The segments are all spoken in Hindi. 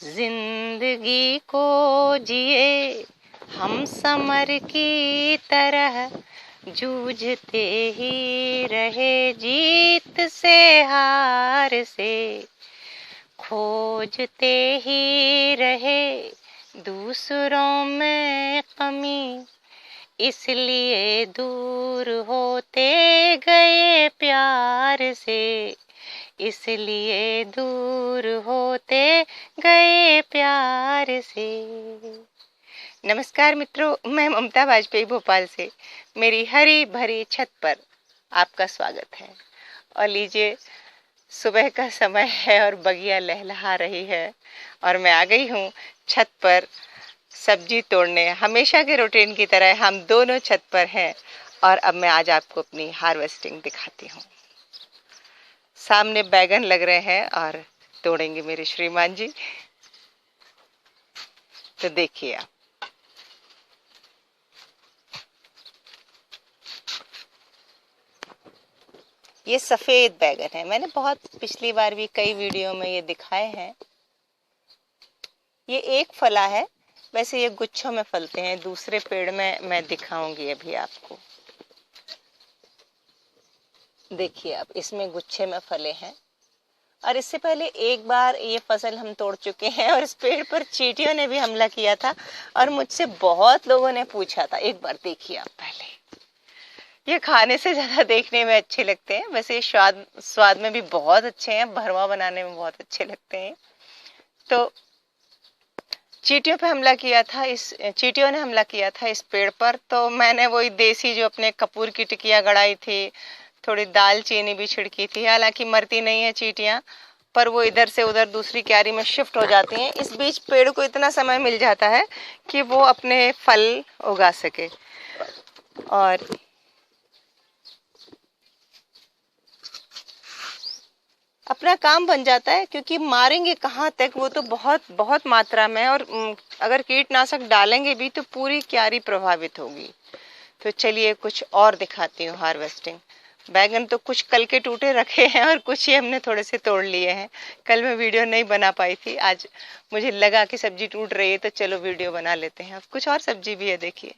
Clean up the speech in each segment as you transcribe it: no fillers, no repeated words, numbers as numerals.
जिंदगी को जिए हम समर की तरह, जूझते ही रहे जीत से हार से, खोजते ही रहे दूसरों में कमी, इसलिए दूर होते गए प्यार से, इसलिए दूर होते गए प्यार से। नमस्कार मित्रों, मैं ममता वाजपेयी भोपाल से मेरी हरी भरी छत पर आपका स्वागत है। और लीजिए, सुबह का समय है और बगिया लहलहा रही है और मैं आ गई हूँ छत पर सब्जी तोड़ने। हमेशा के रूटीन की तरह हम दोनों छत पर हैं और अब मैं आज आपको अपनी हार्वेस्टिंग दिखाती हूँ। सामने बैगन लग रहे हैं और तोड़ेंगे मेरे श्रीमान जी, तो देखिए आप। ये सफेद बैगन है, मैंने बहुत पिछली बार भी कई वीडियो में ये दिखाए हैं। ये एक फला है, वैसे ये गुच्छों में फलते हैं। दूसरे पेड़ में मैं दिखाऊंगी अभी आपको। देखिए आप, इसमें गुच्छे में फले हैं और इससे पहले एक बार ये फसल हम तोड़ चुके हैं और इस पेड़ पर चींटियों ने भी हमला किया था और मुझसे बहुत लोगों ने पूछा था। एक बार देखिए आप पहले। ये खाने से ज्यादा देखने में अच्छे लगते हैं, वैसे स्वाद में भी बहुत अच्छे हैं, भरवा बनाने में बहुत अच्छे लगते हैं। तो चींटियों पे हमला किया था, चींटियों ने हमला किया था इस पेड़ पर। तो मैंने वही देसी जो अपने कपूर की टिकिया गड़ाई थी, थोड़ी दालचीनी भी छिड़की थी। हालांकि मरती नहीं है चींटियां, पर वो इधर से उधर दूसरी क्यारी में शिफ्ट हो जाती हैं। इस बीच पेड़ को इतना समय मिल जाता है कि वो अपने फल उगा सके। और अपना काम बन जाता है, क्योंकि मारेंगे कहाँ तक, वो तो बहुत बहुत मात्रा में। और अगर कीटनाशक डालेंगे भी तो पूरी क्यारी प्रभावित होगी। तो चलिए कुछ और दिखाती हूँ हार्वेस्टिंग। बैगन तो कुछ कल के टूटे रखे हैं और कुछ ही हमने थोड़े से तोड़ लिए हैं। कल मैं वीडियो नहीं बना पाई थी, आज मुझे लगा कि सब्जी टूट रही है तो चलो वीडियो बना लेते हैं। कुछ और सब्जी भी है, देखिए।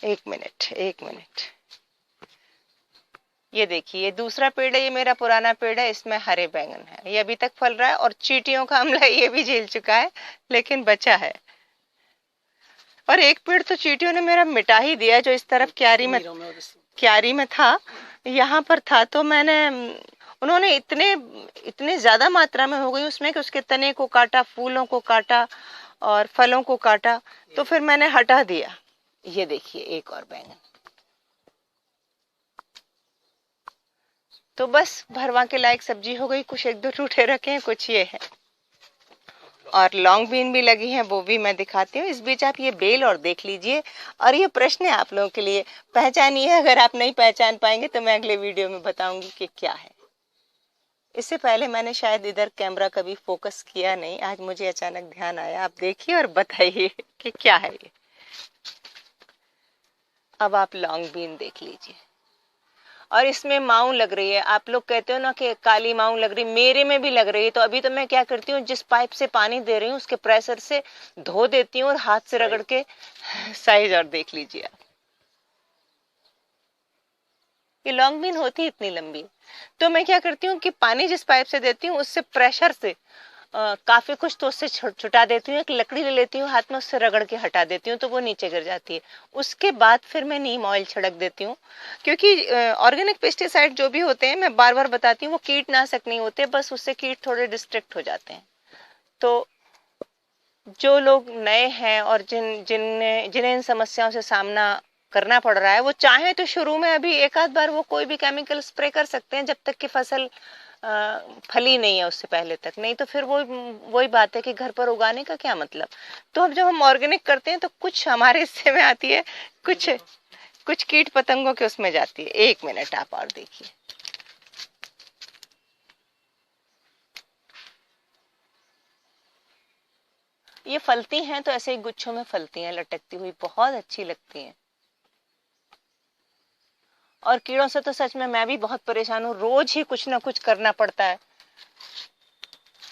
एक मिनट, ये देखिए, ये दूसरा पेड़ है, ये मेरा पुराना पेड़ है, इसमें हरे बैंगन है। ये अभी तक फल रहा है और चींटियों का हमला ये भी झेल चुका है, लेकिन बचा है। और एक पेड़ तो चींटियों ने मेरा मिटा ही दिया, जो इस तरफ क्यारी में था, यहाँ पर था। तो मैंने उन्होंने इतने इतने ज्यादा मात्रा में हो गई उसमें कि उसके तने को काटा, फूलों को काटा और फलों को काटा, तो फिर मैंने हटा दिया। ये देखिए एक और बैंगन। तो बस भरवा के लायक सब्जी हो गई। कुछ एक दो टूटे रखे हैं, कुछ ये है। और लॉन्ग बीन भी लगी हैं, वो भी मैं दिखाती हूँ। इस बीच आप ये बेल और देख लीजिए। और ये प्रश्न है आप लोगों के लिए, पहचानिए। अगर आप नहीं पहचान पाएंगे तो मैं अगले वीडियो में बताऊंगी कि क्या है। इससे पहले मैंने शायद इधर कैमरा कभी फोकस किया नहीं, आज मुझे अचानक ध्यान आया। आप देखिए और बताइए कि क्या है ये। अब आप लॉन्ग बीन देख लीजिए। और इसमें माऊ लग रही है। आप लोग कहते हो ना कि काली माऊ लग रही, मेरे में भी लग रही है। तो अभी तो मैं क्या करती हूँ, जिस पाइप से पानी दे रही हूँ उसके प्रेशर से धो देती हूँ और हाथ से रगड़ के साइज। और देख लीजिए आप, ये लॉन्ग बीन होती है इतनी लंबी। तो मैं क्या करती हूँ कि पानी जिस पाइप से देती हूँ उससे प्रेशर से काफी कुछ तो उससे छुटा देती हूँ। एक लकड़ी ले लेती हूँ हाथ में, उससे रगड़ के हटा देती हूँ तो वो नीचे गिर जाती है। उसके बाद फिर मैं नीम ऑयल छिड़क देती हूँ, क्योंकि ऑर्गेनिक पेस्टिसाइड जो भी होते हैं, मैं बार बार बताती हूँ, वो कीटनाशक नहीं होते, बस उससे कीट थोड़े डिस्ट्रैक्ट हो जाते हैं। तो जो लोग नए हैं और जिन्हें इन समस्याओं से सामना करना पड़ रहा है, वो चाहे तो शुरू में अभी एक आध बार वो कोई भी केमिकल स्प्रे कर सकते हैं, जब तक कि फसल फली नहीं है उससे पहले तक। नहीं तो फिर वही बात है कि घर पर उगाने का क्या मतलब। तो अब जब हम ऑर्गेनिक करते हैं तो कुछ हमारे हिस्से में आती है, कुछ कुछ कीट पतंगों के उसमें जाती है। एक मिनट आप और देखिए। ये फलती हैं तो ऐसे ही गुच्छों में फलती हैं, लटकती हुई, बहुत अच्छी लगती हैं। और कीड़ों से तो सच में मैं भी बहुत परेशान हूँ, रोज ही कुछ ना कुछ करना पड़ता है।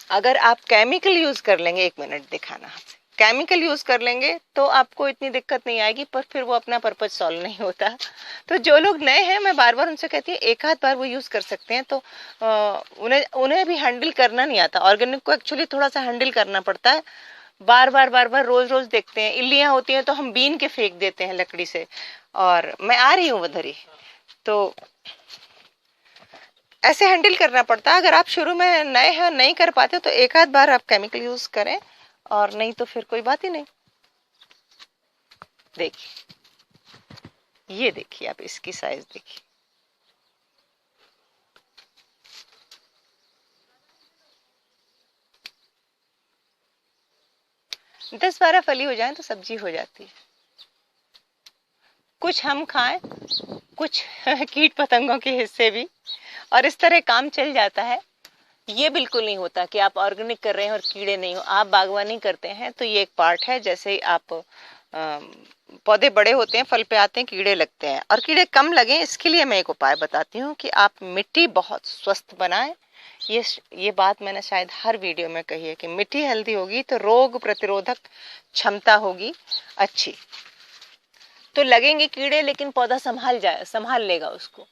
अगर आप केमिकल यूज कर लेंगे, 1 मिनट दिखाना, केमिकल यूज कर लेंगे तो आपको इतनी दिक्कत नहीं आएगी, पर फिर वो अपना पर्पज सॉल्व नहीं होता। तो जो लोग नए हैं, मैं बार बार उनसे कहती हूँ एक आध बार वो यूज कर सकते हैं, तो उन्हें उन्हें भी हैंडल करना नहीं आता। ऑर्गेनिक को एक्चुअली थोड़ा सा हैंडल करना पड़ता है। बार बार रोज रोज देखते हैं, इल्लियां होती हैं तो हम बीन के फेंक देते हैं लकड़ी से। और मैं आ रही हूँ उधर ही, तो ऐसे हैंडल करना पड़ता है। अगर आप शुरू में नए हैं, नहीं कर पाते तो एक आध बार आप केमिकल यूज करें, और नहीं तो फिर कोई बात ही नहीं। देखिए, ये देखिए, आप इसकी साइज देखिए। 10-12 फली हो जाए तो सब्जी हो जाती है। कुछ हम खाएं, कुछ कीट पतंगों के हिस्से भी, और इस तरह काम चल जाता है। ये बिल्कुल नहीं होता कि आप ऑर्गेनिक कर रहे हैं और कीड़े नहीं हो। आप बागवानी करते हैं तो ये एक पार्ट है। जैसे ही आप पौधे बड़े होते हैं, फल पे आते हैं, कीड़े लगते हैं, और कीड़े कम लगे इसके लिए मैं एक उपाय बताती हूँ कि आप मिट्टी बहुत स्वस्थ बनाएं। ये बात मैंने शायद हर वीडियो में कही है कि मिट्टी हेल्दी होगी तो रोग प्रतिरोधक क्षमता होगी अच्छी, तो लगेंगे कीड़े लेकिन पौधा संभाल लेगा उसको।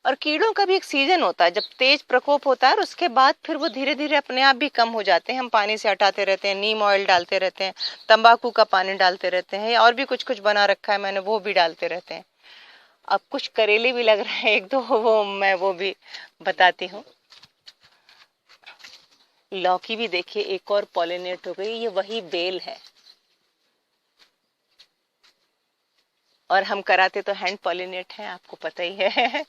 और कीड़ों का भी एक सीजन होता है, जब तेज प्रकोप होता है, और उसके बाद फिर वो धीरे धीरे अपने आप भी कम हो जाते हैं। हम पानी से हटाते रहते हैं, नीम ऑयल डालते रहते हैं, तंबाकू का पानी डालते रहते हैं, और भी कुछ कुछ बना रखा है मैंने, वो भी डालते रहते हैं। अब कुछ करेले भी लग रहे हैं 1-2, वो भी बताती हूँ। लौकी भी देखिए एक और पॉलिनेट हो गई, ये वही बेल है, और हम कराते तो हैंड पॉलिनेट हैं, आपको पता ही है।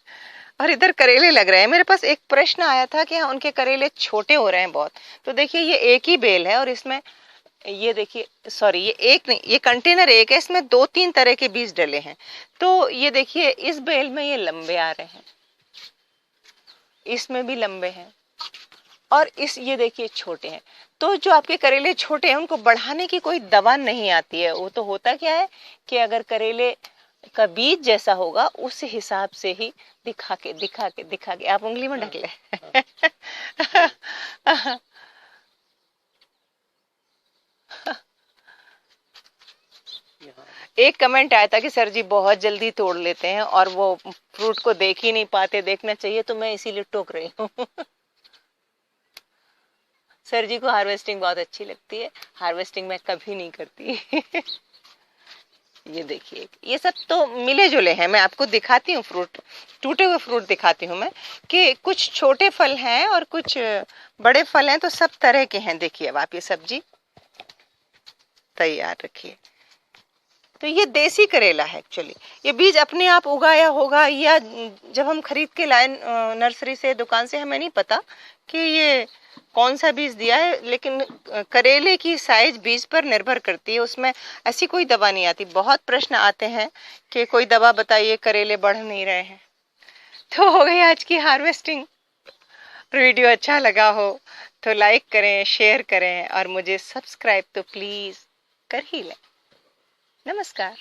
और इधर करेले लग रहे हैं। मेरे पास एक प्रश्न आया था कि उनके करेले छोटे हो रहे हैं बहुत। तो देखिए, ये एक ही बेल है, और इसमें ये देखिए, सॉरी, ये एक नहीं, ये कंटेनर एक है, इसमें 2-3 तरह के बीज डले हैं। तो ये देखिए, इस बेल में ये लंबे आ रहे हैं, इसमें भी लंबे हैं, और ये देखिए छोटे हैं। तो जो आपके करेले छोटे हैं उनको बढ़ाने की कोई दवा नहीं आती है। वो तो होता क्या है कि अगर करेले का बीज जैसा होगा उस हिसाब से ही दिखा के आप उंगली में ढक ले। एक कमेंट आया था कि सर जी बहुत जल्दी तोड़ लेते हैं और वो फ्रूट को देख ही नहीं पाते, देखना चाहिए, तो मैं इसीलिए टोक रही हूँ। सर जी को हार्वेस्टिंग बहुत अच्छी लगती है, हार्वेस्टिंग मैं कभी नहीं करती। ये देखिए, ये सब तो मिले जुले हैं। मैं आपको दिखाती हूँ फ्रूट, टूटे हुए फ्रूट दिखाती हूँ मैं, कि कुछ छोटे फल हैं और कुछ बड़े फल हैं, तो सब तरह के हैं। देखिए, अब आप ये सब्जी तैयार रखिए। तो ये देसी करेला है एक्चुअली। ये बीज अपने आप उगाया होगा, या जब हम खरीद के लाए नर्सरी से, दुकान से, हमें नहीं पता कि ये कौन सा बीज दिया है। लेकिन करेले की साइज बीज पर निर्भर करती है, उसमें ऐसी कोई दवा नहीं आती। बहुत प्रश्न आते हैं कि कोई दवा बताइए, करेले बढ़ नहीं रहे हैं। तो हो गई आज की हार्वेस्टिंग। वीडियो अच्छा लगा हो तो लाइक करें, शेयर करें, और मुझे सब्सक्राइब तो प्लीज कर ही लें। नमस्कार।